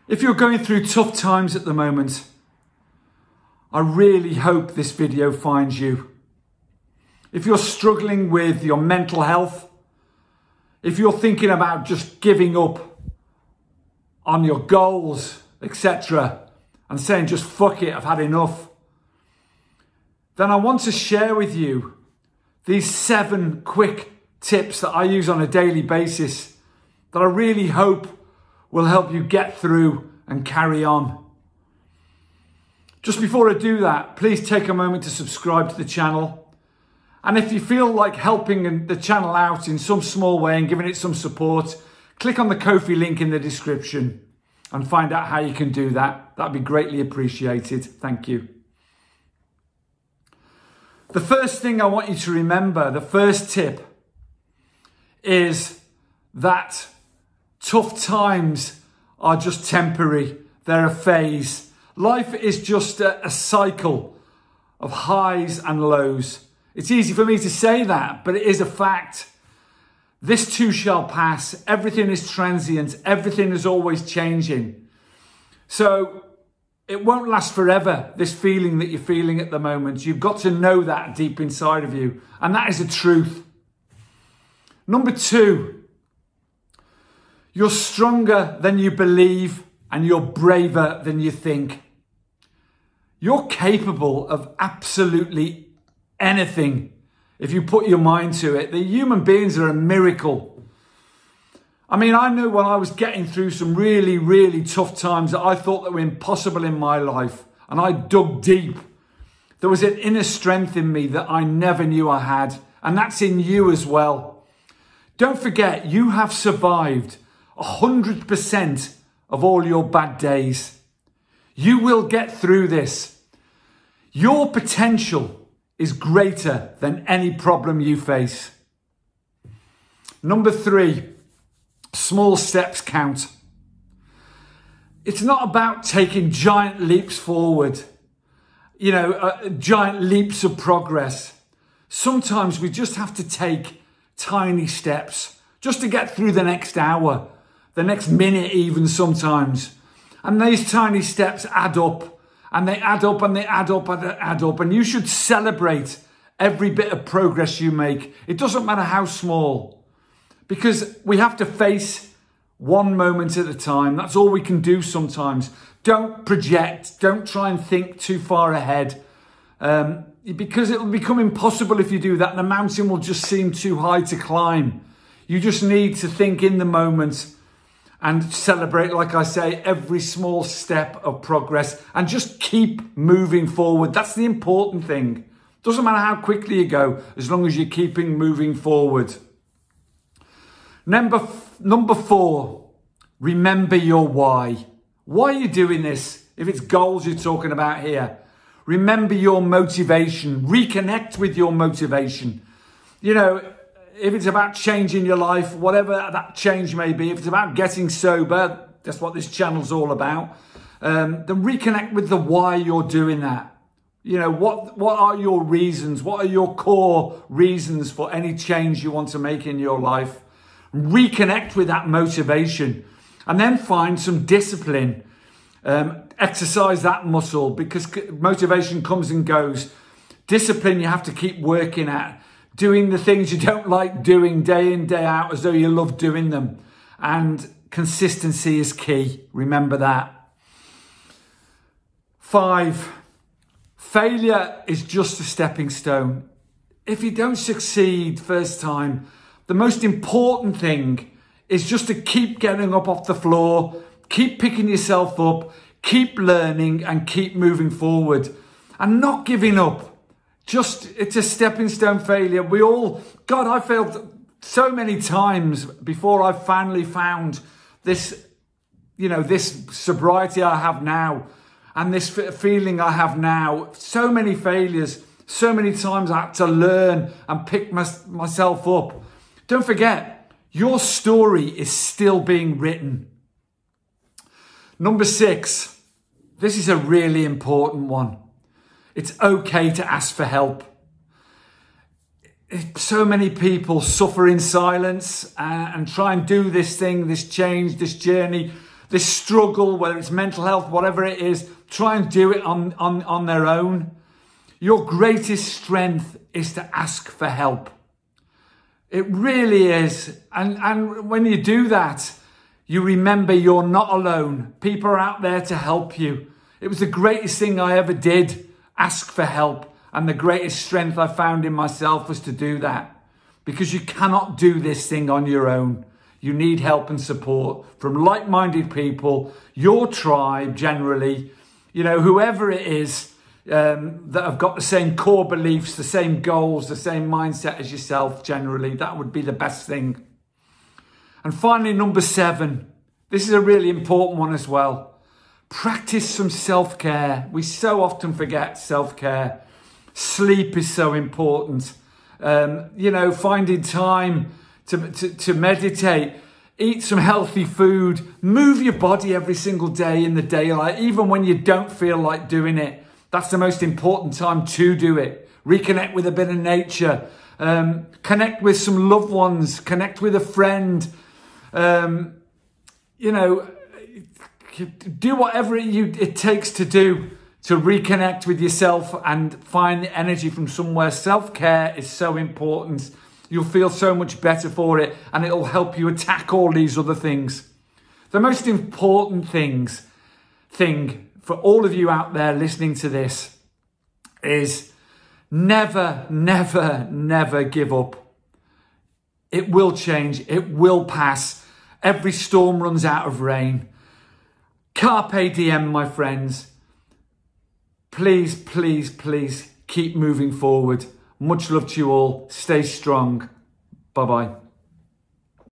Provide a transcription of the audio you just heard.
If you're going through tough times at the moment, I really hope this video finds you. If you're struggling with your mental health, if you're thinking about just giving up on your goals, etc., and saying just fuck it, I've had enough, then I want to share with you these 7 quick tips that I use on a daily basis that I really hope will help you get through and carry on. Just before I do that, please take a moment to subscribe to the channel. And if you feel like helping the channel out in some small way and giving it some support, click on the Ko-fi link in the description and find out how you can do that. That'd be greatly appreciated. Thank you. The first thing I want you to remember, the first tip, is that tough times are just temporary. They're a phase. Life is just a cycle of highs and lows. It's easy for me to say that, but it is a fact. This too shall pass. Everything is transient. Everything is always changing. So it won't last forever, this feeling that you're feeling at the moment. You've got to know that deep inside of you. And that is the truth. Number 2, you're stronger than you believe and you're braver than you think. You're capable of absolutely anything if you put your mind to it. The human beings are a miracle. I mean, I know when I was getting through some really, really tough times that I thought that were impossible in my life, and I dug deep. There was an inner strength in me that I never knew I had, and that's in you as well. Don't forget, you have survived 100% of all your bad days. You will get through this. Your potential is greater than any problem you face. Number 3, small steps count. It's not about taking giant leaps forward, giant leaps of progress. Sometimes we just have to take tiny steps just to get through the next hour, the next minute even sometimes. And these tiny steps add up, and they add up and they add up and they add up. And you should celebrate every bit of progress you make. It doesn't matter how small, because we have to face one moment at a time. That's all we can do sometimes. Don't project. Don't try and think too far ahead, because it'll become impossible if you do that, and the mountain will just seem too high to climb. You just need to think in the moment and celebrate, like I say, every small step of progress and just keep moving forward. That's the important thing. Doesn't matter how quickly you go, as long as you're keeping moving forward. Number 4, remember your why. Why are you doing this? If it's goals you're talking about here, remember your motivation. Reconnect with your motivation. If it's about changing your life, whatever that change may be, if it's about getting sober, that's what this channel's all about, then reconnect with the why you're doing that. What are your reasons? What are your core reasons for any change you want to make in your life? Reconnect with that motivation, and then find some discipline. Exercise that muscle, because motivation comes and goes. Discipline you have to keep working at. Doing the things you don't like doing day in, day out, as though you love doing them. And consistency is key. Remember that. 5, failure is just a stepping stone. If you don't succeed first time, the most important thing is just to keep getting up off the floor, keep picking yourself up, keep learning and keep moving forward and not giving up. It's a stepping stone. Failure. I failed so many times before I finally found this, this sobriety I have now and this feeling I have now. So many failures, so many times I had to learn and pick myself up. Don't forget, your story is still being written. Number 6, this is a really important one. It's okay to ask for help. So many people suffer in silence and try and do this thing, this change, this journey. this struggle, whether it's mental health, whatever it is, try and do it on their own. Your greatest strength is to ask for help. It really is. And when you do that, you remember you're not alone. People are out there to help you. It was the greatest thing I ever did, ask for help. And the greatest strength I found in myself was to do that. Because you cannot do this thing on your own. You need help and support from like-minded people, your tribe generally, whoever it is that have got the same core beliefs, the same goals, the same mindset as yourself generally. That would be the best thing. And finally, number 7, this is a really important one as well. Practice some self-care. We so often forget self-care. Sleep is so important. Finding time to meditate, eat some healthy food, move your body every single day in the daylight, even when you don't feel like doing it. That's the most important time to do it. Reconnect with a bit of nature, connect with some loved ones, connect with a friend, do whatever it takes to do to reconnect with yourself and find the energy from somewhere. Self-care is so important. You'll feel so much better for it, and it'll help you attack all these other things. The most important thing for all of you out there listening to this is never, never, never give up. It will change. It will pass. Every storm runs out of rain. Carpe diem, my friends. Please, please, please keep moving forward. Much love to you all. Stay strong. Bye-bye.